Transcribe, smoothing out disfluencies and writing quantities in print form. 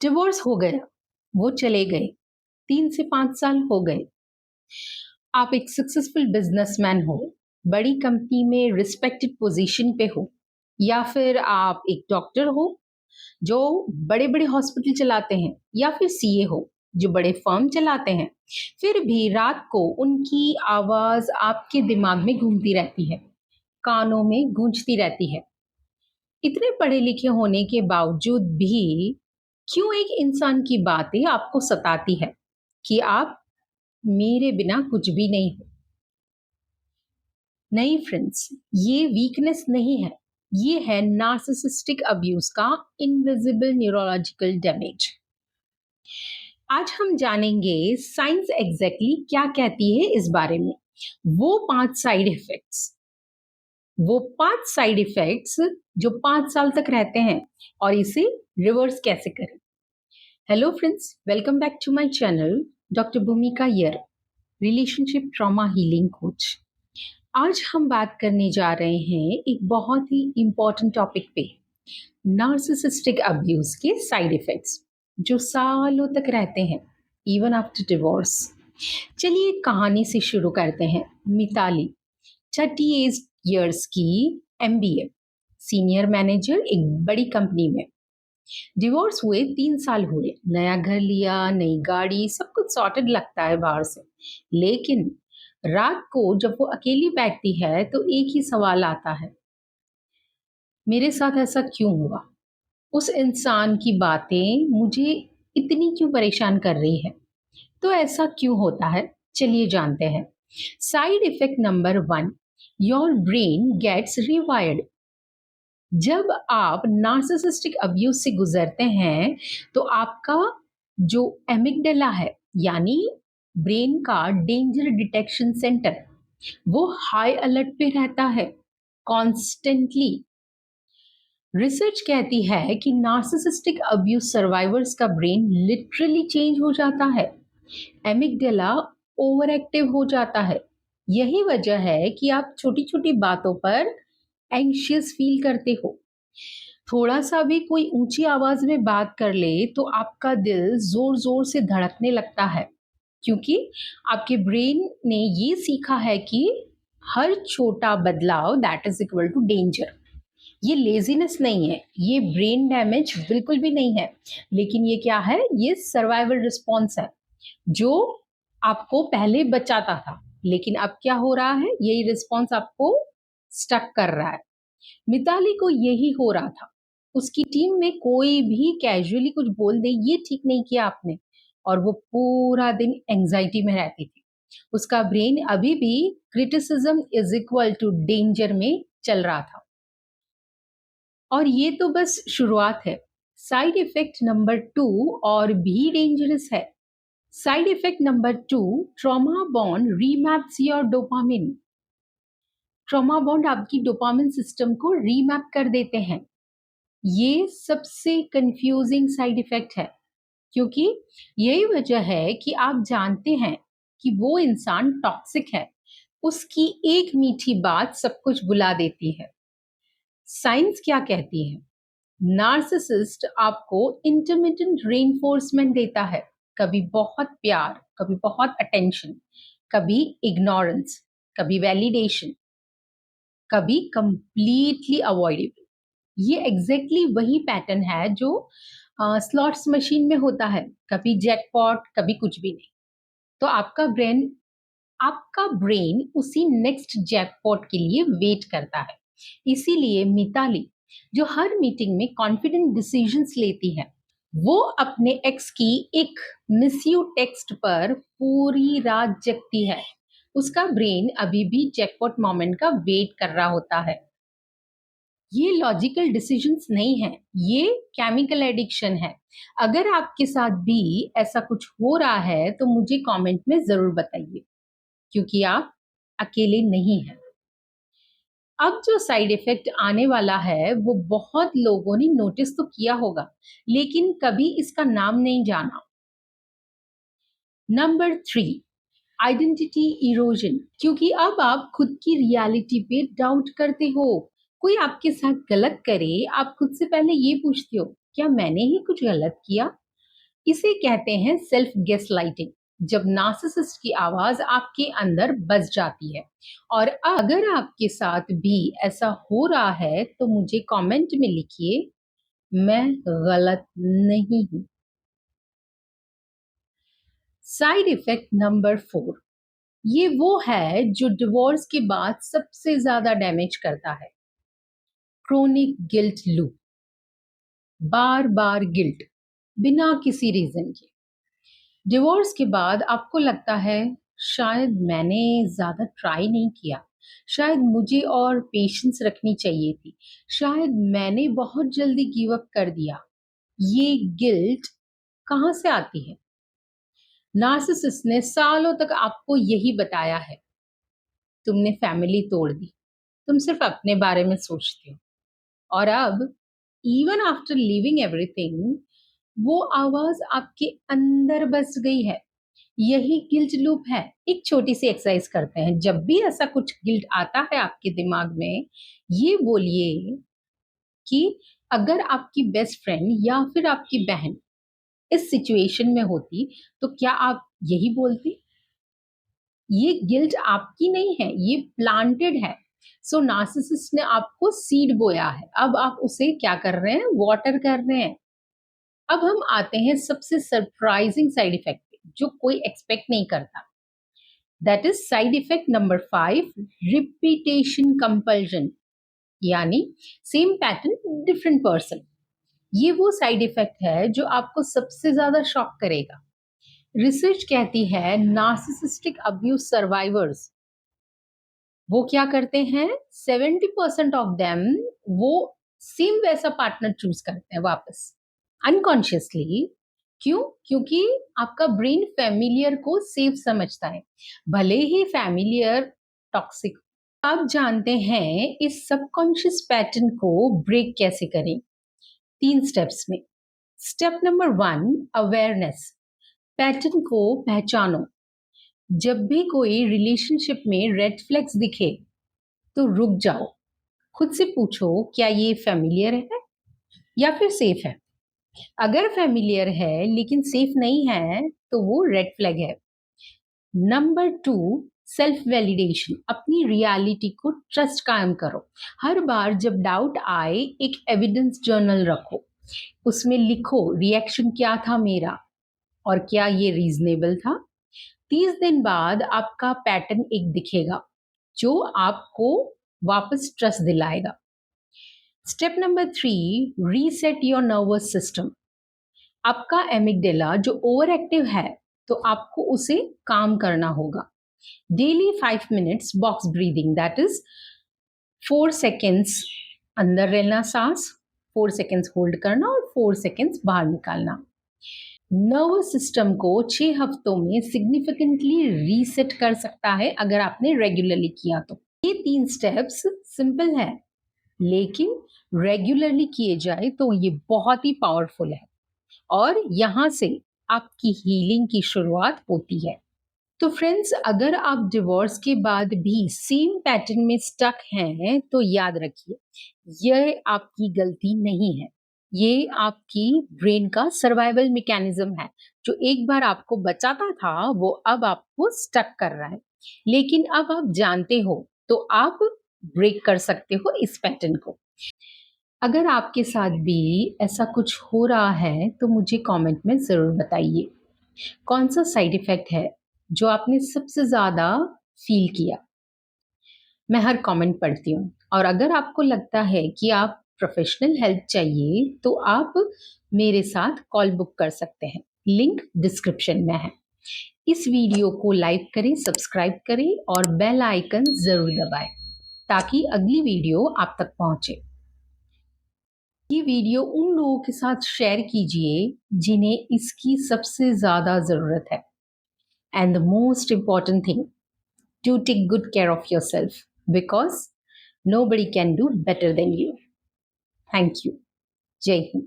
Divorce हो गया, वो चले गए, 3 से 5 साल हो गए। आप एक सक्सेसफुल बिज़नेसमैन हो, बड़ी कंपनी में रिस्पेक्टेड पोज़ीशन पे हो या फिर आप एक डॉक्टर हो, जो बड़े-बड़े हॉस्पिटल चलाते हैं या फिर सीए हो, जो बड़े फर्म चलाते हैं। फिर भी रात को उनकी आवाज़ आपके दिमाग में घूमती रहती है, कानों में गूंजती रहती है। इतने पढ़े-लिखे होने के बावजूद भी क्यों एक इंसान की बातें आपको सताती है कि आप मेरे बिना कुछ भी नहीं हो। नहीं फ्रेंड्स, ये वीकनेस नहीं है, ये है नार्सिसिस्टिक अब्यूज का इनविजिबल न्यूरोलॉजिकल डैमेज। आज हम जानेंगे साइंस एग्जैक्टली क्या कहती है इस बारे में। वो 5 साइड इफेक्ट्स जो 5 साल तक रहते हैं और इसे रिवर्स कैसे करें। Hello friends, welcome back to my channel doctor Bhumika यर, रिलेशनशिप ट्रॉमा हीलिंग कोच। आज हम बात करने जा रहे हैं एक बहुत ही इम्पोर्टेंट टॉपिक पे, नार्सिसिस्टिक अब्यूज के साइड इफेक्ट्स जो सालों तक रहते हैं, इवन आफ्टर डिवोर्स। चलिए कहानी से शुरू करते हैं। मिताली 38 इयर्स की, एमबीए, सीनियर मैनेजर एक बड़ी कंपनी में। डिवोर्स हुए 3 साल हुए, नया घर लिया, नई गाड़ी, सब कुछ सॉर्टेड लगता है बाहर से। लेकिन रात को जब वो अकेली बैठती है तो एक ही सवाल आता है, मेरे साथ ऐसा क्यों हुआ? उस इंसान की बातें मुझे इतनी क्यों परेशान कर रही है? तो ऐसा क्यों होता है? चलिए जानते हैं। Side effect number 1, your brain gets rewired. जब आप नार्सिसिस्टिक अब्यूज से गुजरते हैं तो आपका जो एमिगडाला है, यानी ब्रेन का डेंजर डिटेक्शन सेंटर, वो हाई अलर्ट पे रहता है कॉन्स्टेंटली। रिसर्च कहती है कि नार्सिसिस्टिक अब्यूज सर्वाइवर्स का ब्रेन लिटरली चेंज हो जाता है, एमिगडाला ओवर एक्टिव हो जाता है। यही वजह है कि आप छोटी छोटी बातों पर एंशियस फील करते हो। थोड़ा सा भी कोई ऊंची आवाज में बात कर ले तो आपका दिल जोर जोर से धड़कने लगता है, क्योंकि आपके ब्रेन ने ये सीखा है कि हर छोटा बदलाव that is equal to danger. ये लेजीनेस नहीं है, ये ब्रेन डैमेज बिल्कुल भी नहीं है, लेकिन ये क्या है? ये सर्वाइवल रिस्पॉन्स है जो आपको पहले बचाता था, लेकिन अब क्या हो रहा है? यही रिस्पॉन्स आपको स्टक कर रहा है। मिताली को यही हो रहा था। उसकी टीम में कोई भी कैजुअली कुछ बोल दे, ये ठीक नहीं किया आपने, और वो पूरा दिन एंजाइटी में रहती थी। उसका ब्रेन अभी भी criticism is equal to danger में चल रहा था। और ये तो बस शुरुआत है। साइड इफेक्ट नंबर 2 और भी डेंजरस है। Side effect number 2, trauma bond remaps your dopamine. Trauma bond आपकी डोपामिन सिस्टम को रीमैप कर देते हैं। ये सबसे कंफ्यूजिंग साइड इफेक्ट है, क्योंकि यही वजह है कि आप जानते हैं कि वो इंसान टॉक्सिक है, उसकी एक मीठी बात सब कुछ बुला देती है। साइंस क्या कहती है? नार्सिसिस्ट आपको इंटरमिटेंट रेनफोर्समेंट देता है, कभी बहुत प्यार, कभी बहुत अटेंशन, कभी इग्नोरेंस, कभी वैलिडेशन, कभी कंप्लीटली अवॉइडेबल। ये एग्जैक्टली वही पैटर्न है जो स्लॉट्स मशीन में होता है, कभी जैकपॉट, कभी कुछ भी नहीं। तो आपका ब्रेन उसी नेक्स्ट जैकपॉट के लिए वेट करता है। इसीलिए मिताली, जो हर मीटिंग में कॉन्फिडेंट डिसीजंस लेती है, वो अपने एक्स की एक मिस यू टेक्स्ट पर पूरी रात जगती है। उसका ब्रेन अभी भी जैकपॉट मोमेंट का वेट कर रहा होता है। ये लॉजिकल डिसीजंस नहीं है, ये केमिकल एडिक्शन है। अगर आपके साथ भी ऐसा कुछ हो रहा है तो मुझे कमेंट में जरूर बताइए, क्योंकि आप अकेले नहीं हैं। अब जो साइड इफेक्ट आने वाला है वो बहुत लोगों ने नोटिस तो किया होगा, लेकिन कभी इसका नाम नहीं जाना। Number 3, identity erosion. क्योंकि अब आप खुद की रियलिटी पे डाउट करते हो। कोई आपके साथ गलत करे, आप खुद से पहले ये पूछते हो, क्या मैंने ही कुछ गलत किया? इसे कहते हैं सेल्फ गैसलाइटिंग, जब नार्सिसिस्ट की आवाज आपके अंदर बस जाती है। और अगर आपके साथ भी ऐसा हो रहा है तो मुझे कमेंट में लिखिए, मैं गलत नहीं हूं। साइड इफेक्ट नंबर 4, ये वो है जो डिवोर्स के बाद सबसे ज्यादा डैमेज करता है। क्रोनिक गिल्ट लूप, बार बार गिल्ट बिना किसी रीजन के। डिवोर्स के बाद आपको लगता है शायद मैंने ज्यादा ट्राई नहीं किया, शायद मुझे और पेशेंस रखनी चाहिए थी, शायद मैंने बहुत जल्दी गिव अप कर दिया। ये गिल्ट कहाँ से आती है? नार्सिसिस्ट ने सालों तक आपको यही बताया है, तुमने फैमिली तोड़ दी, तुम सिर्फ अपने बारे में सोचते हो। और अब इवन आफ्टर लिविंग एवरीथिंग, वो आवाज आपके अंदर बस गई है। यही गिल्ट लूप है। एक छोटी सी एक्सरसाइज करते हैं। जब भी ऐसा कुछ गिल्ट आता है आपके दिमाग में, ये बोलिए कि अगर आपकी बेस्ट फ्रेंड या फिर आपकी बहन इस सिचुएशन में होती तो क्या आप यही बोलती? ये गिल्ट आपकी नहीं है, ये प्लांटेड है। सो नार्सिसिस्ट ने आपको सीड बोया है, अब आप उसे क्या कर रहे हैं? वाटर कर रहे हैं। अब हम आते हैं सबसे सरप्राइजिंग साइड इफेक्ट पे, जो कोई एक्सपेक्ट नहीं करता। That is side effect number 5, repetition compulsion, यानी सेम पैटर्न डिफरेंट पर्सन। ये वो साइड इफेक्ट है जो आपको सबसे ज्यादा शॉक करेगा। रिसर्च कहती है नार्सिसिस्टिक अब्यूज सर्वाइवर्स वो क्या करते हैं, 70% ऑफ देम वो सेम वैसा पार्टनर चूज करते हैं वापस, अनकॉन्शियसली। क्यों? क्योंकि आपका ब्रेन फैमिलियर को सेफ समझता है, भले ही फैमिलियर टॉक्सिक। आप जानते हैं इस सबकॉन्शियस पैटर्न को ब्रेक कैसे करें? 3 स्टेप्स में। Step number 1, awareness. पैटर्न को पहचानो। जब भी कोई रिलेशनशिप में रेड फ्लैग्स दिखे तो रुक जाओ, खुद से पूछो क्या ये फैमिलियर है या फिर सेफ है। अगर फैमिलियर है लेकिन सेफ नहीं है तो वो रेड फ्लैग है। Number 2, self validation. अपनी रियलिटी को ट्रस्ट कायम करो। हर बार जब डाउट आए एक एविडेंस जर्नल रखो, उसमें लिखो रिएक्शन क्या था मेरा और क्या ये रीजनेबल था। 30 दिन बाद आपका पैटर्न एक दिखेगा जो आपको वापस ट्रस्ट दिलाएगा। Step number 3, reset your nervous system. आपका एमिगडेला जो ओवर एक्टिव है तो आपको उसे काम करना होगा। Daily 5 minutes box breathing, that is 4 seconds अंदर रहना सांस, 4 सेकेंड्स होल्ड करना और 4 सेकेंड्स बाहर निकालना। नर्वस सिस्टम को 6 हफ्तों में सिग्निफिकेंटली रीसेट कर सकता है अगर आपने रेगुलरली किया तो। ये 3 स्टेप्स सिंपल है लेकिन रेगुलरली किए जाए तो ये बहुत ही पावरफुल है और यहाँ से आपकी हीलिंग की शुरुआत होती है। तो फ्रेंड्स, अगर आप डिवोर्स के बाद भी सेम पैटर्न में स्टक हैं तो याद रखिए, यह आपकी गलती नहीं है, ये आपकी ब्रेन का सर्वाइवल मैकेनिज्म है जो एक बार आपको बचाता था वो अब आपको स्टक कर रहा है। लेकिन अब आप जानते हो तो आप ब्रेक कर सकते हो इस पैटर्न को। अगर आपके साथ भी ऐसा कुछ हो रहा है तो मुझे कमेंट में ज़रूर बताइए, कौन सा साइड इफ़ेक्ट है जो आपने सबसे ज़्यादा फ़ील किया। मैं हर कमेंट पढ़ती हूँ और अगर आपको लगता है कि आप प्रोफ़ेशनल हेल्प चाहिए तो आप मेरे साथ कॉल बुक कर सकते हैं, लिंक डिस्क्रिप्शन में है। इस वीडियो को लाइक करें, सब्सक्राइब करें और बेल आइकन ज़रूर दबाएँ ताकि अगली वीडियो आप तक पहुँचे। ये वीडियो उन लोगों के साथ शेयर कीजिए जिन्हें इसकी सबसे ज़्यादा ज़रूरत है। And the most important thing, do take good care of yourself because nobody can do better than you. Thank you. Jai Hind.